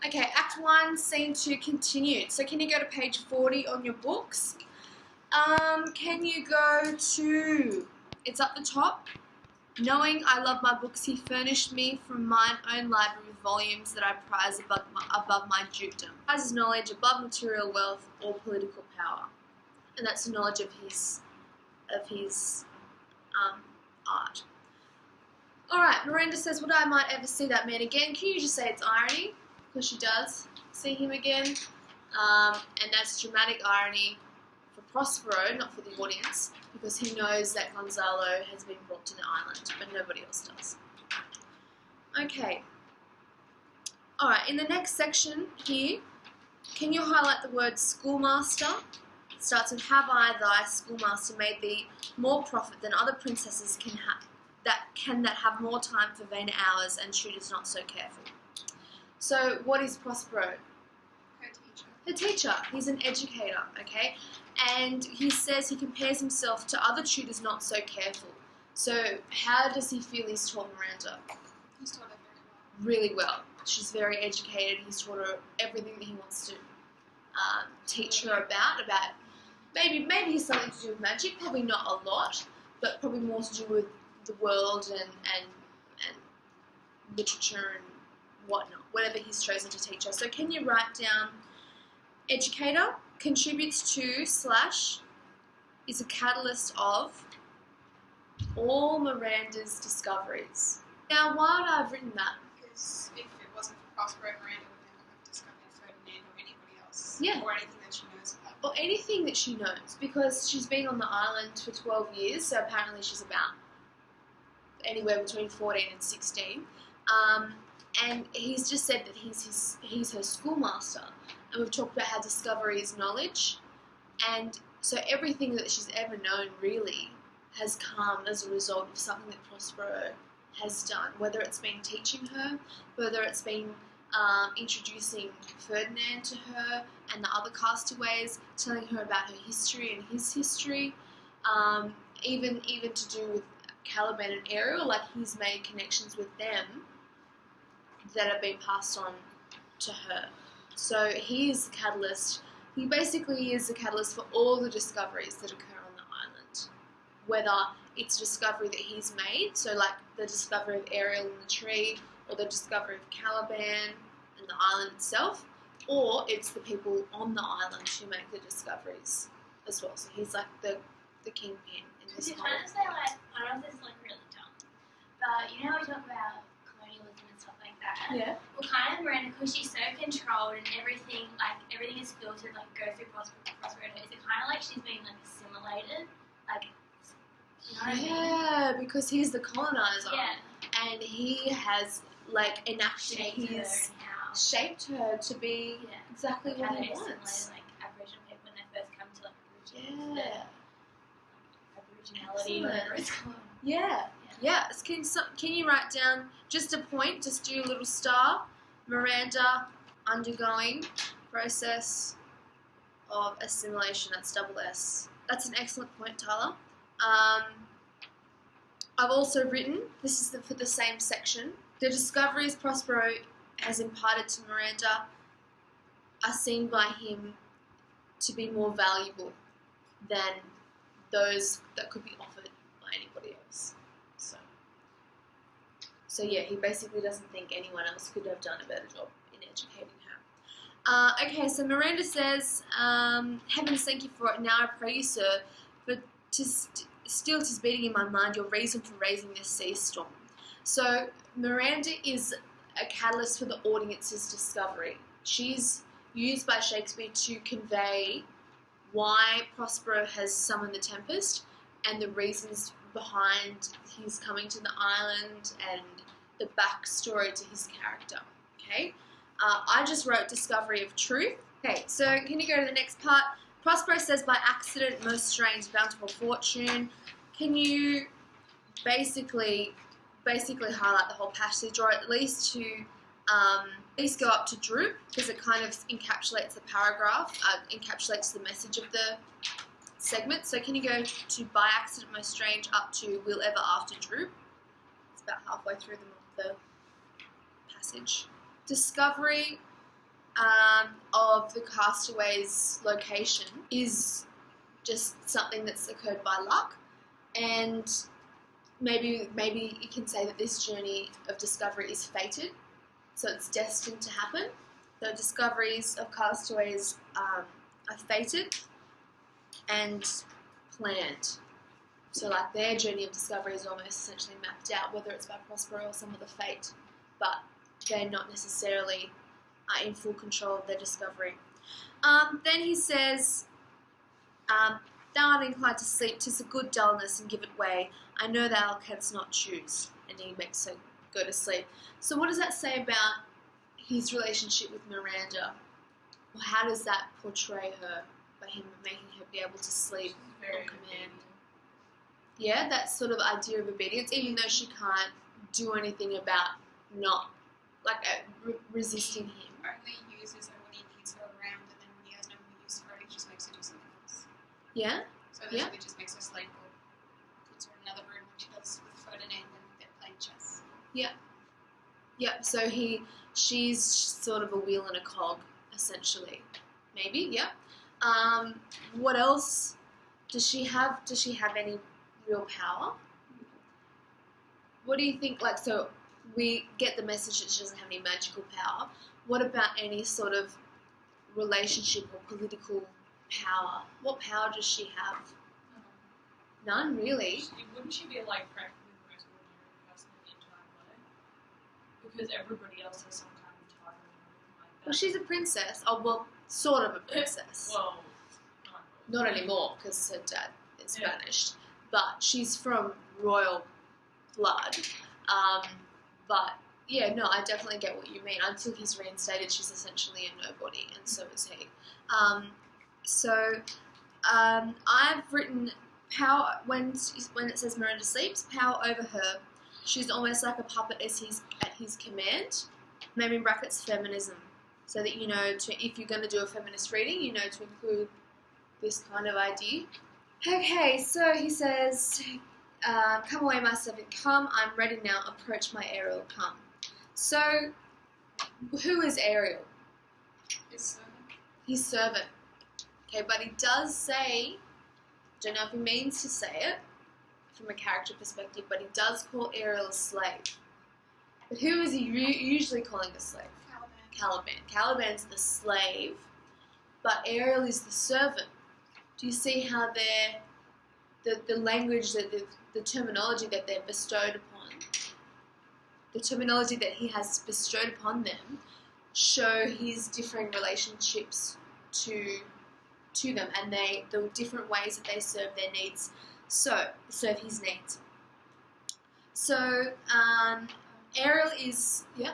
Okay, Act 1, Scene 2 continued. So can you go to page 40 on your books? Can you go to, it's up the top. Knowing I love my books, he furnished me from mine own library with volumes that I prize above my dukedom. Prizes knowledge above material wealth or political power. And that's the knowledge of his art. Alright, Miranda says, would I might ever see that man again? Can you just say it's irony? Because she does see him again. And that's dramatic irony for Prospero, not for the audience, because he knows that Gonzalo has been brought to the island, but nobody else does. Okay. Alright, in the next section here, can you highlight the word schoolmaster? It starts with, have I, thy schoolmaster, made thee more profit than other princesses can that have more time for vain hours and tutors not so careful. So what is Prospero? Her teacher. Her teacher. He's an educator, okay? And he says he compares himself to other tutors not so careful. So how does he feel he's taught Miranda? He's taught her very well. Really well. She's very educated. He's taught her everything that he wants to teach her about maybe something to do with magic, probably not a lot, but probably more to do with the world and literature and whatnot, whatever he's chosen to teach her. So can you write down educator, contributes to / is a catalyst of all Miranda's discoveries. Now, why would I have written that? Because if it wasn't for Prospero, Miranda would never have discovered Ferdinand or anybody else. Yeah. Or anything that she knows about. Or anything that she knows, because she's been on the island for 12 years, so apparently she's about anywhere between 14 and 16. And he's just said that he's her schoolmaster. And we've talked about how discovery is knowledge. And so everything that she's ever known really has come as a result of something that Prospero has done, whether it's been teaching her, whether it's been introducing Ferdinand to her and the other castaways, telling her about her history and his history, even to do with Caliban and Ariel, like he's made connections with them that have been passed on to her. So he is the catalyst. He basically is the catalyst for all the discoveries that occur on the island, whether it's a discovery that he's made, so like the discovery of Ariel in the tree, or the discovery of Caliban and the island itself, or it's the people on the island who make the discoveries as well. So he's like the kingpin in this You're whole. trying to say, like, I don't know if this is like really dumb, but you know how we talk about colonialism and stuff like that? Yeah. Well, kind of Miranda, because she's so controlled and everything is filtered, like, go through Prospero. Is it kind of like she's being, like, assimilated? Like, you know what I mean? Yeah, because he's the colonizer. Yeah. And he has, like, enacted shaped her to be exactly Like, what how he they wants. assimilate, like, Aboriginal people when they first come to, like, Aboriginal, Yeah. Aboriginality, whatever it's called. Yeah. Yes. Can you write down just a point? Just do a little star. Miranda undergoing process of assimilation. That's double S. That's an excellent point, Tyler. I've also written, this is for the same section, the discoveries Prospero has imparted to Miranda are seen by him to be more valuable than those that could be offered by anybody else. So yeah, he basically doesn't think anyone else could have done a better job in educating her. Okay, so Miranda says, heavens thank you for it, now I pray you, sir, but still 'tis beating in my mind your reason for raising this sea storm. So Miranda is a catalyst for the audience's discovery. She's used by Shakespeare to convey why Prospero has summoned the Tempest and the reasons behind his coming to the island and the backstory to his character. Okay, I just wrote discovery of truth. Okay, so can you go to the next part? Prospero says, by accident, most strange, bountiful fortune. Can you basically highlight the whole passage, or at least go up to droop, because it kind of encapsulates the paragraph, encapsulates the message of the segment. So can you go to by accident, most strange, up to will ever after droop? It's about halfway through the passage. Discovery of the castaway's location is just something that's occurred by luck, and maybe you can say that this journey of discovery is fated, so it's destined to happen. The discoveries of castaways are fated and planned. So like their journey of discovery is almost essentially mapped out, whether it's by Prospero or some other fate, but they're not necessarily in full control of their discovery. Then he says, thou art inclined to sleep, 'tis a good dullness, and give it way. I know thou canst not choose. And he makes her go to sleep. So what does that say about his relationship with Miranda? Or how does that portray her by him making her be able to sleep on command? Yeah, that sort of idea of obedience, even though she can't do anything about not, like, resisting him. Only uses her when he needs her around, and then when he has no more use for her, he just makes her do something else. Yeah? So literally just makes her sleep or puts her in another room like she does with Ferdinand and they're playing chess. Yep, so she's sort of a wheel and a cog, essentially. Maybe, yep. What else does she have? Does she have any real power? What do you think, like, so we get the message that she doesn't have any magical power. What about any sort of relationship or political power? What power does she have? None, really. Wouldn't she be like practically the most ordinary person in the entire way? Because everybody else has some kind of title and everything like that. Well, she's a princess. Oh, well, sort of a princess. Well, Not anymore, because her dad is banished. But she's from royal blood. But, yeah, no, I definitely get what you mean. Until he's reinstated, she's essentially a nobody, and so is he. I've written power, when it says Miranda sleeps, power over her. She's almost like a puppet as he's at his command. Maybe in brackets, feminism. So that you know, if you're going to do a feminist reading, you know to include this kind of idea. Okay, so he says, come away, my servant, come. I'm ready now. Approach my Ariel, come. So, who is Ariel? His servant. His servant. Okay, but he does say, don't know if he means to say it from a character perspective, but he does call Ariel a slave. But who is he usually calling a slave? Caliban. Caliban's the slave, but Ariel is the servant. Do you see how the language, that the terminology that they're bestowed upon, the terminology that he has bestowed upon them, show his differing relationships to them, and the different ways that they serve their needs. So serve his needs. So Ariel is I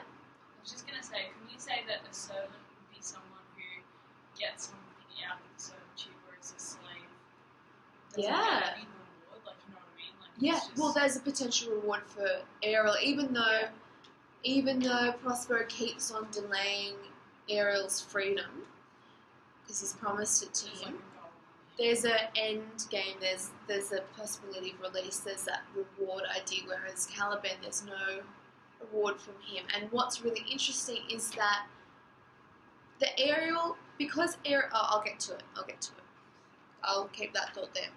was just gonna say, can you say that a servant would be someone who gets something out of the servitude, whereas a slave doesn't get any reward? Like, you know what I mean? Like, yeah. it's just... Well, there's a potential reward for Ariel, even though Prospero keeps on delaying Ariel's freedom because he's promised it to him. There's an end game. There's a possibility of release. There's that reward idea. Whereas Caliban, there's no reward from him. And what's really interesting is that the Ariel, because Ariel, I'll get to it. I'll keep that thought there.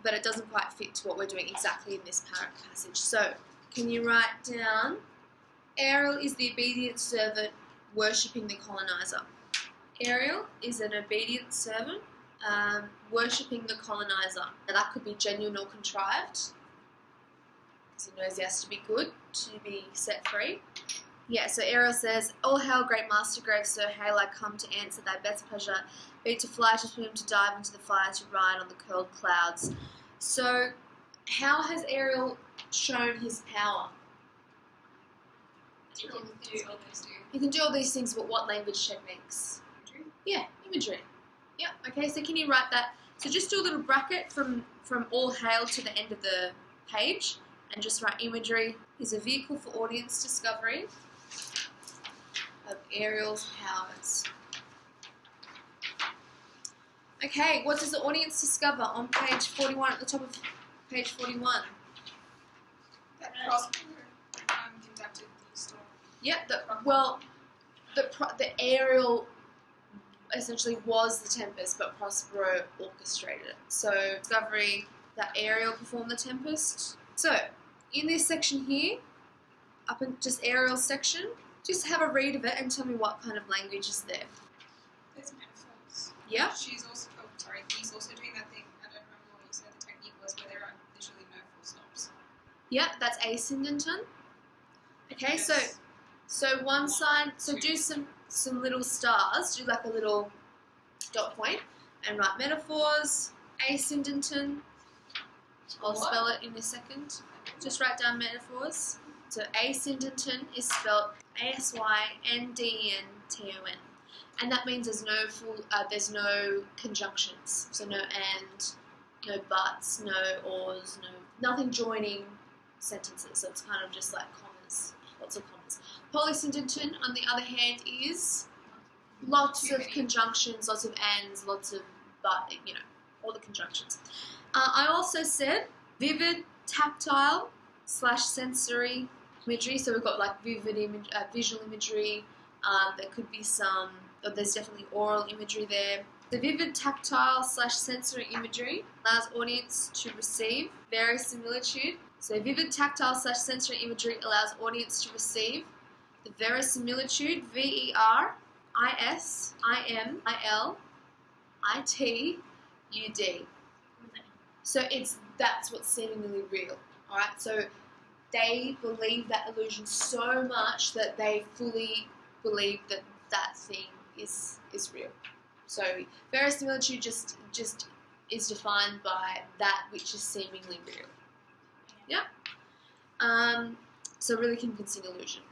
But it doesn't quite fit to what we're doing exactly in this passage. So, can you write down? Ariel is the obedient servant worshipping the colonizer. Ariel is an obedient servant worshipping the colonizer. Now that could be genuine or contrived, because he knows he has to be good to be set free. Yeah, so Ariel says, all hail, great master, grave sir, hail, I come to answer thy best pleasure, be to fly, to swim, to dive into the fire, to ride on the curled clouds. So, how has Ariel shown his power? He can do all these things. He can do all these things, but what language techniques? Yeah, imagery. Yeah, okay, so can you write that? So just do a little bracket from all hail to the end of the page, and just write imagery is a vehicle for audience discovery of Ariel's powers. Okay, what does the audience discover on page 41, at the top of page 41? That Prospero conducted the storm. Yep, the Ariel essentially was the Tempest, but Prospero orchestrated it. So discovery that Ariel performed the Tempest. So in this section here, up in just Ariel's section, just have a read of it and tell me what kind of language is there. There's metaphors. Yeah. He's also doing that thing, I don't remember what you said the technique was, where there are literally no full stops. Yeah, that's ascendanton. Okay, Yes. so one side, so do some little stars, do like a little dot point, and write metaphors, ascendanton. I'll What? spell it in a second. Just write down metaphors. So ascendanton is spelled ASYNDENTON, and that means there's no conjunctions. So no and, no buts, no ors, nothing joining sentences. So it's kind of just like commas, lots of commas. Polysyndenton, on the other hand, is lots of conjunctions, lots of ands, lots of but, all the conjunctions. I also said vivid, tactile / sensory imagery. So we've got like vivid visual imagery. There could be there's definitely oral imagery there. The vivid, tactile / sensory imagery allows audience to receive verisimilitude. So vivid, tactile / sensory imagery allows audience to receive the verisimilitude, VERISIMILITUD. So that's what's seemingly real. All right. So they believe that illusion so much that they fully believe that thing is real. So verisimilitude just is defined by that which is seemingly real. Yeah. So really convincing illusion.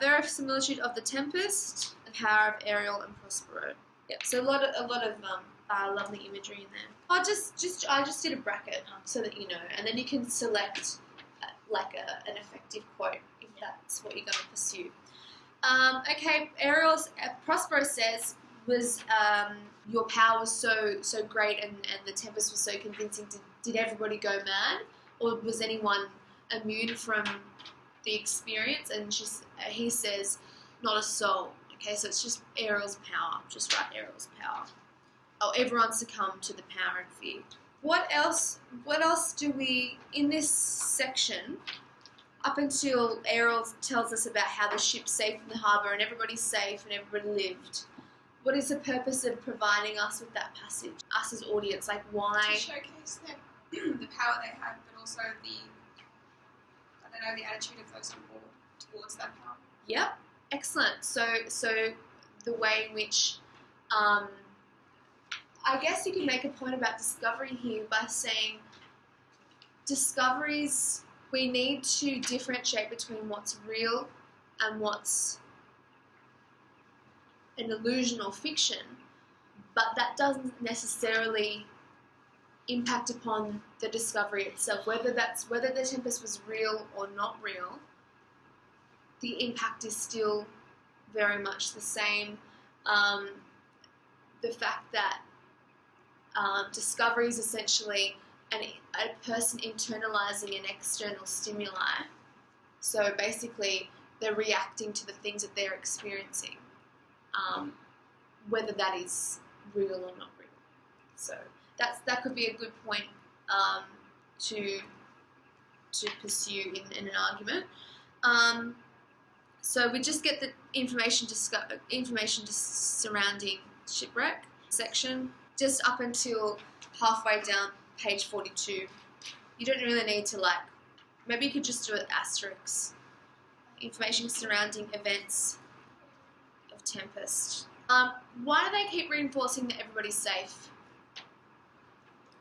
Verisimilitude of the Tempest, the power of Ariel and Prospero. Yep. So a lot of lovely imagery in there. I just did a bracket so that you know, and then you can select an effective quote if that's what you're going to pursue. Okay, Prospero says was your power was so great and the Tempest was so convincing. Did everybody go mad, or was anyone immune from the experience? And he says, not a soul. Okay, so it's just Ariel's power. Just write Ariel's power. Oh, everyone succumbed to the power and fear. What else do we, in this section, up until Ariel tells us about how the ship's safe in the harbour and everybody's safe and everybody lived, what is the purpose of providing us with that passage? Us as audience, like why? To showcase the power they had, but also the attitude of those on board towards that power. Yep, excellent. So the way in which, I guess you can make a point about discovery here by saying discoveries, we need to differentiate between what's real and what's an illusion or fiction, but that doesn't necessarily impact upon the discovery itself. Whether the Tempest was real or not real, the impact is still very much the same. The fact that discovery is essentially a person internalizing an external stimuli. So basically, they're reacting to the things that they're experiencing, whether that is real or not real. So that could be a good point to pursue in an argument. So we just get the information surrounding shipwreck section just up until halfway down page 42. You don't really need to maybe you could just do it asterisks. Information surrounding events of Tempest. Why do they keep reinforcing that everybody's safe?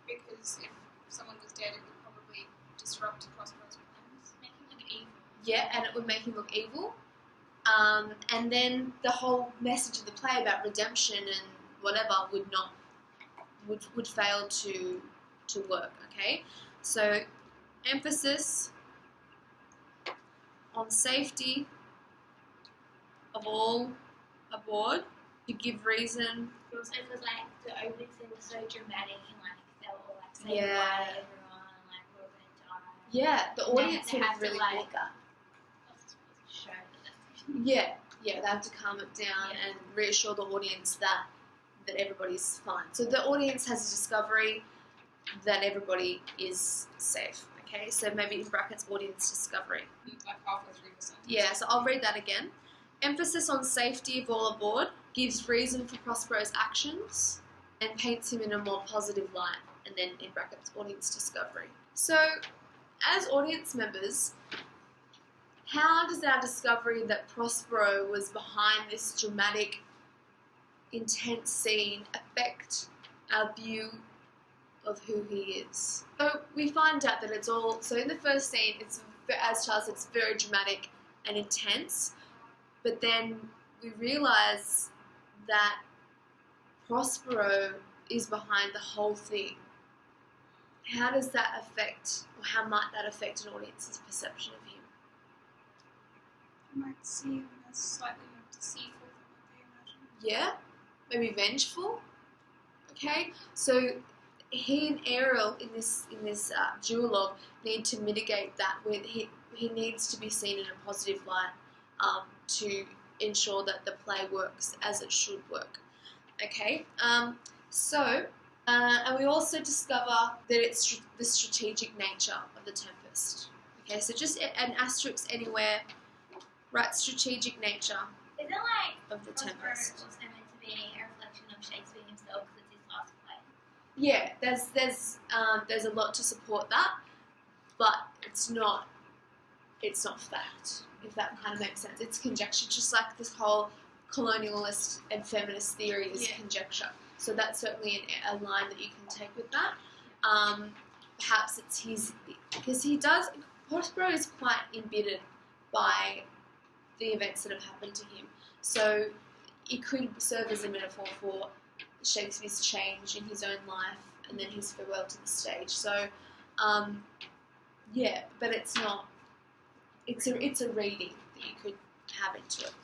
Because if someone was dead, it would probably disrupt Prospero's plans. Make him look evil. Yeah, and it would make him look evil. And then the whole message of the play about redemption and whatever would fail to work. Okay, so emphasis on safety of all aboard to give reason. It was like the opening scene was so dramatic and they were all saying Yeah. bye to everyone and we're all gonna die. Yeah, the audience they would have have to, really like, bought that. Show that that's Yeah, they have to calm it down and reassure the audience that that everybody's fine. So the audience has a discovery that everybody is safe. Okay, so maybe in brackets, audience discovery. Like halfway through the sentence. Yeah, so I'll read that again. Emphasis on safety of all aboard, gives reason for Prospero's actions, and paints him in a more positive light. And then in brackets, audience discovery. So, as audience members, how does our discovery that Prospero was behind this dramatic, intense scene affect our view of who he is? So we find out that it's all, so in the first scene, it's, as Charles said, it's very dramatic and intense, but then we realise that Prospero is behind the whole thing. How does that affect, or how might that affect an audience's perception of him? You might see him as slightly more deceitful than what they imagine. Yeah, maybe vengeful. Okay, so he and Ariel in this duologue need to mitigate that. With he needs to be seen in a positive light to ensure that the play works as it should work. Okay, and we also discover that it's the strategic nature of the Tempest. Okay, so just an asterisk anywhere. Right, strategic nature Isn't like of the Prospero Tempest. also meant to be a reflection of Shakespeare himself because it's his last play? Yeah, there's a lot to support that, but it's not fact, if that kind of makes sense. It's conjecture, just like this whole colonialist and feminist theory is conjecture. So that's certainly a line that you can take with that. Perhaps it's his, because Prospero is quite embittered by the events that have happened to him. So it could serve as a metaphor for Shakespeare's change in his own life and then his farewell to the stage. So, yeah, but it's not. It's a reading that you could have into it.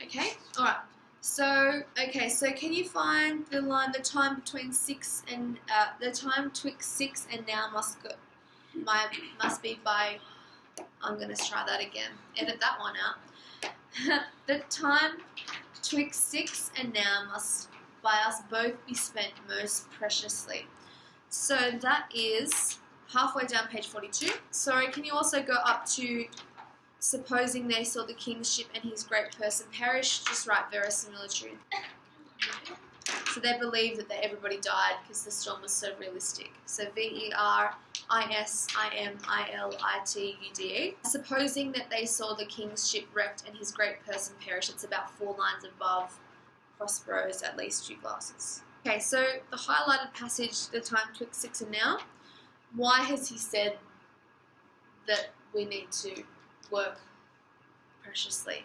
Okay, all right. So can you find the line? The time twixt 6 and now must be by. I'm gonna try that again. Edit that one out. The time twixt 6 and now must by us both be spent most preciously. So that is halfway down page 42. Sorry, can you also go up to supposing they saw the king's ship and his great person perish? Just write verisimilitude. So they believe that everybody died because the storm was so realistic. So verisimilitude. Supposing that they saw the king's ship wrecked and his great person perish. It's about 4 lines above Prospero's at least 2 glasses. Okay, so the highlighted passage, the time twixt 6 and now. Why has he said that we need to work preciously?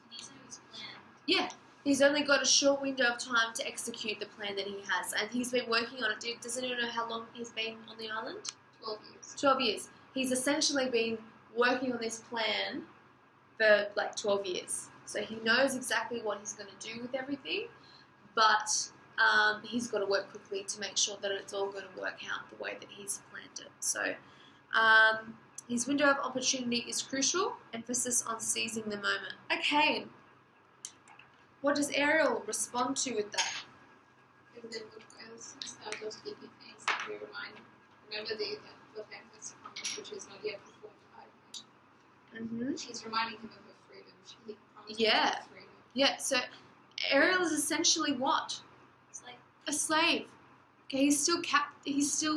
Because he knew his plan. Yeah. He's only got a short window of time to execute the plan that he has, and he's been working on it. Does anyone know how long he's been on the island? 12 years. 12 years. He's essentially been working on this plan for like 12 years. So he knows exactly what he's going to do with everything, but he's got to work quickly to make sure that it's all going to work out the way that he's planned it. So his window of opportunity is crucial. Emphasis on seizing the moment. Okay. What does Ariel respond to with that? And then what else? Those sleepy things that we remember the Tempest promise, which is not yet performed by him. Mm-hmm. She's reminding him of her freedom. She promised Yeah. him her freedom. Yeah, so Ariel is essentially what? It's like A slave. Okay, he's still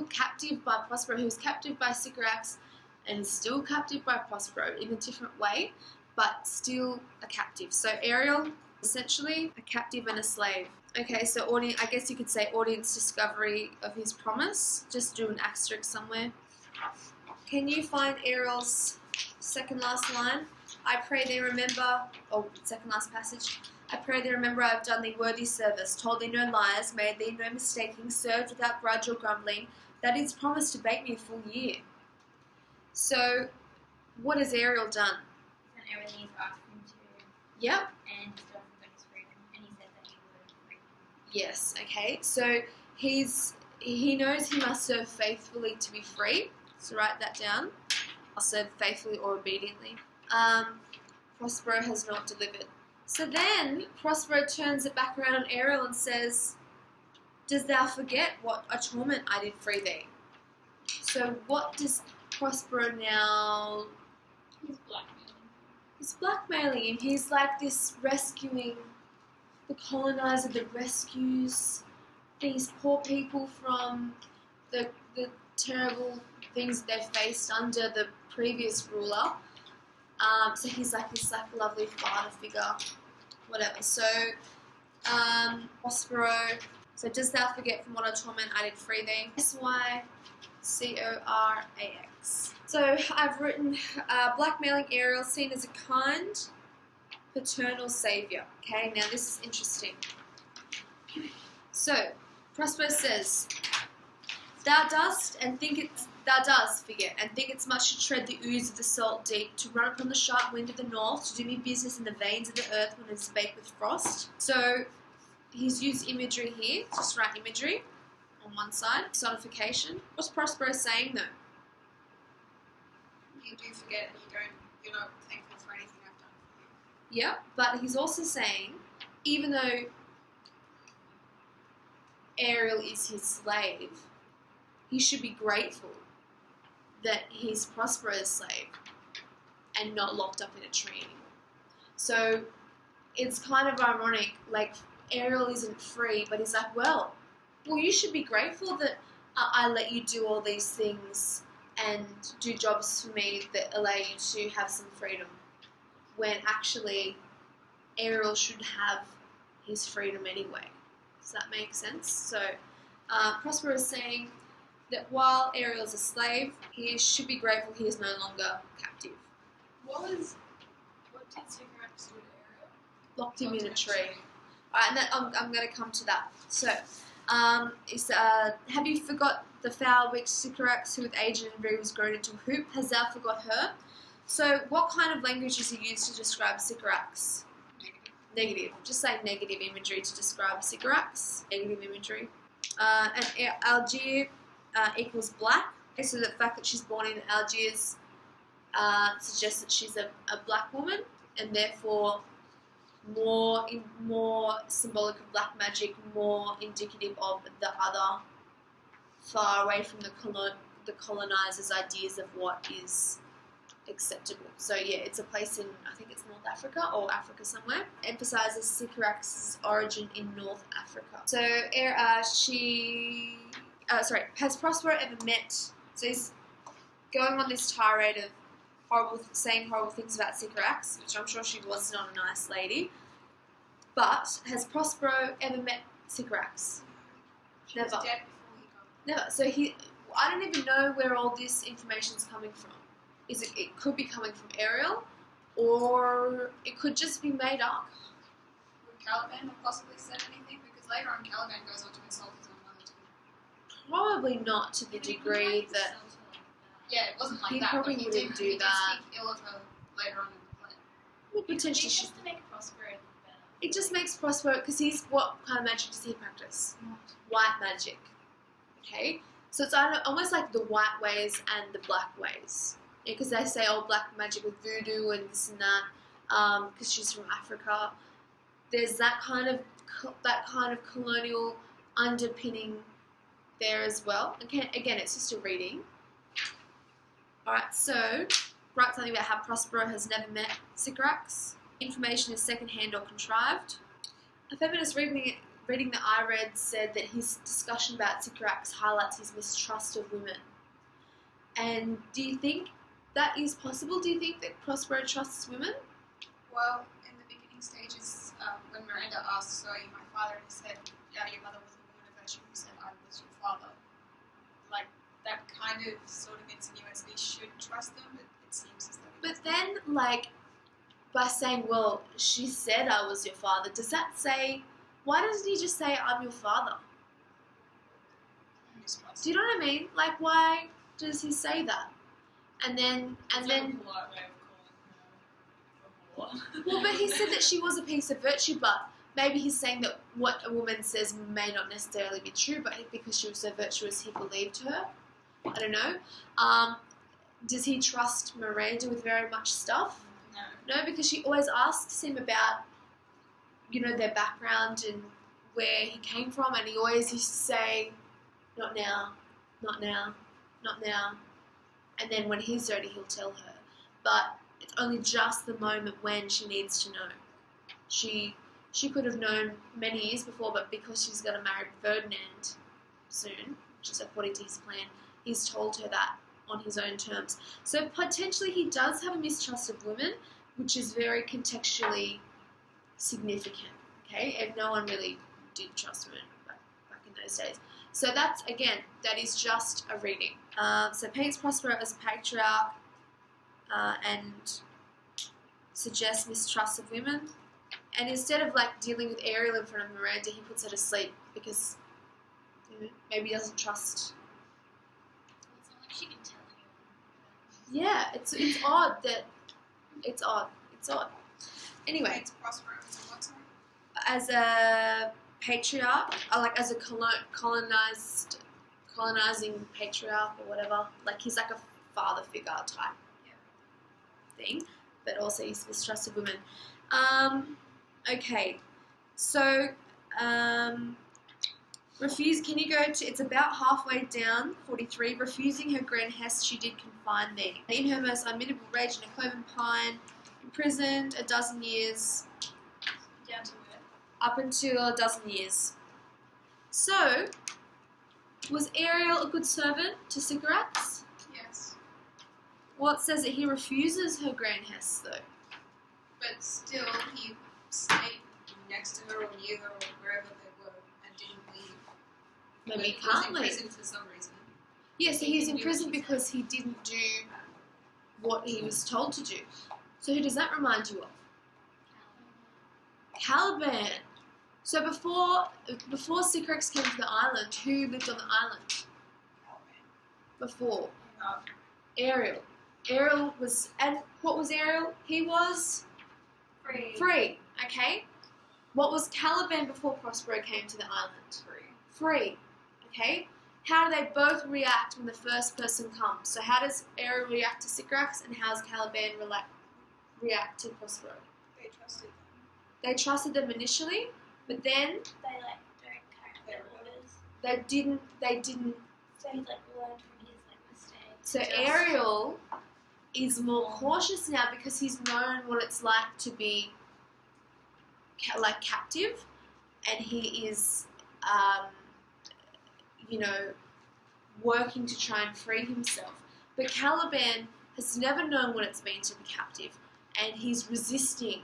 captive by Prospero. He was captive by Sycorax and still captive by Prospero in a different way, but still a captive. So Ariel, essentially a captive and a slave. Okay, so I guess you could say audience discovery of his promise. Just do an asterisk somewhere. Can you find Ariel's second last line? I pray they remember, second last passage. I pray they remember I have done thee worthy service, told thee no lies, made thee no mistaking, served without grudge or grumbling, that is promised to bake me a full year. So, what has Ariel done? and everything he's asked him to, Yep. and he's done for his freedom, and he said that he would free him. Yes, okay. So, he knows he must serve faithfully to be free. So, write that down. I'll serve faithfully or obediently. Prospero has not delivered. So then, Prospero turns it back around on Ariel and says, does thou forget what a torment I did free thee? So what does Prospero now... He's blackmailing. He's blackmailing him. He's like this rescuing the colonizer that rescues these poor people from the terrible things they faced under the previous ruler. So he's like this like lovely father figure, whatever. So Prospero. So does thou forget from what a torment I did free thee? Sycorax. So I've written blackmailing Ariel seen as a kind paternal savior. Okay, now this is interesting. So Prospero says, thou dost forget and think it's much to tread the ooze of the salt deep, to run upon the sharp wind of the north, to do me business in the veins of the earth when it is baked with frost. So he's used imagery here, just write imagery on one side, personification. What's Prospero saying though? You do forget and you're not thankful for anything I've done for you. Yeah, but he's also saying, even though Ariel is his slave, he should be grateful that he's Prospero's slave and not locked up in a tree anymore. So it's kind of ironic, like Ariel isn't free, but he's like, well, you should be grateful that I let you do all these things and do jobs for me that allow you to have some freedom, when actually Ariel should have his freedom anyway. Does that make sense? So Prospero is saying that while Ariel's a slave, he should be grateful he is no longer captive. What did Sycorax do to Ariel? Locked him in a tree. Alright, and I'm going to come to that. So, have you forgot the foul witch Sycorax, who with age and envy was grown into a hoop? Has thou forgot her? So, what kind of language is he used to describe Sycorax? Negative. Just say negative imagery to describe Sycorax. Negative imagery. And Algiers equals black. Okay, so the fact that she's born in Algiers suggests that she's a black woman, and therefore more symbolic of black magic, more indicative of the other, far away from the colonizers' ideas of what is acceptable. So yeah, it's a place in, I think it's North Africa or Africa somewhere. Emphasizes Sycorax's origin in North Africa. So has Prospero ever met? So he's going on this tirade of saying horrible things about Sycorax, which I'm sure she was not a nice lady. But has Prospero ever met Sycorax? She was Never. dead before he got. Never. So I don't even know where all this information is coming from. It could be coming from Ariel, or it could just be made up. Would Caliban have possibly said anything? Because later on, Caliban goes on to insult his own mother too. Probably not to the degree that. Yeah, it wasn't like He that. probably but he wouldn't did, do he that. Did speak ill of her later on in the play. Well, potentially, It's just to make Prospero look better. it just makes Prospero, because what kind of magic does he practice? White magic. Okay, so it's almost like the white ways and the black ways. Because they say, black magic with voodoo and this and that. Because she's from Africa, there's that kind of colonial underpinning there as well. Again, it's just a reading. Alright, so write something about how Prospero has never met Sycorax. Information is second-hand or contrived. A feminist reading that I read said that his discussion about Sycorax highlights his mistrust of women. And do you think that is possible? Do you think that Prospero trusts women? Well, in the beginning stages, when Miranda asked, so are you my father? And he said, yeah, your mother was a woman of virtue who said, I was your father. Like, that kind of sort of insinuates that he should trust them, but it seems as though... But then, like, by saying, well, she said I was your father, does that say... Why doesn't he just say, I'm your father? Do you know what I mean? Like, why does he say that? And then... Polite way of calling her a whore. Well, but he said that she was a piece of virtue, but maybe he's saying that what a woman says may not necessarily be true, but because she was so virtuous, he believed her. I don't know. Does he trust Miranda with very much stuff? No. No, because she always asks him about, their background and where he came from, and he always used to say, "Not now, not now, not now." And then when he's ready, he'll tell her. But it's only just the moment when she needs to know. She could have known many years before, but because she's going to marry Ferdinand soon, which is according to his plan, he's told her that on his own terms. So potentially he does have a mistrust of women, which is very contextually significant, okay? And no one really did trust women back in those days. So that's, again, that is just a reading. So paints Prospero as a patriarch and suggests mistrust of women. And instead of like dealing with Ariel in front of Miranda, he puts her to sleep because maybe he doesn't trust. It's not like she can tell him. Yeah, it's odd that it's odd. Anyway, Paints Prospero as a what, sorry? as a patriarch, or like as a colonizing patriarch or whatever, like he's like a father figure type thing, but also he's mistrusted women. Okay, so refuse. Can you go to? It's about halfway down, 43. Refusing her grand hest, she did confine there. In her most unmitigable rage, in a cloven pine, imprisoned a dozen years. Down to where? Up until a dozen years. So, was Ariel a good servant to Sycorax? Yes. Well, it says that he refuses her grand hest, though. But still, he stayed next to her or near her or wherever they were and didn't leave. Maybe he But was can't in leave. prison for some reason. Yeah, so he's in prison because he didn't do what he was told to do. So who does that remind you of? Caliban. So before Sycorax came to the island, who lived on the island? Before Ariel. Ariel was, and what was Ariel? He was free. Okay. What was Caliban before Prospero came to the island? Free. Okay. How do they both react when the first person comes? So how does Ariel react to Sycorax, and how does Caliban react to Prospero? They trusted them. They trusted them initially, but then They like don't carry their orders. they didn't. So he's like learned from his like mistakes. So Ariel is more cautious now because he's known what it's like to be captive, and he is, working to try and free himself. But Caliban has never known what it's been to be captive, and he's resisting.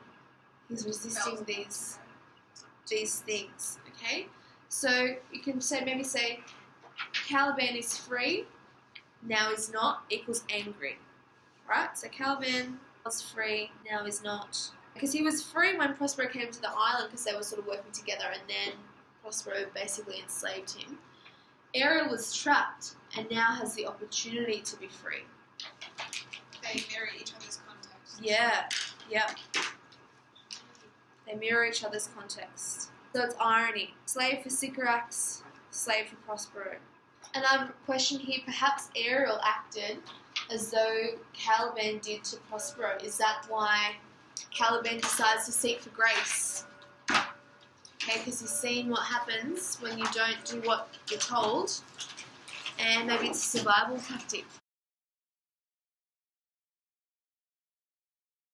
He's resisting these things. Okay, so you can maybe say Caliban is free, now is not, equals angry. Right? So Caliban was free, now is not. Because he was free when Prospero came to the island because they were sort of working together, and then Prospero basically enslaved him. Ariel was trapped and now has the opportunity to be free. They mirror each other's context. Yeah, yep. They mirror each other's context. So it's irony. Slave for Sycorax, slave for Prospero. And I have a question here. Perhaps Ariel acted as though Caliban did to Prospero. Is that why Caliban decides to seek for grace? Okay, because he's seen what happens when you don't do what you're told, and maybe it's a survival tactic.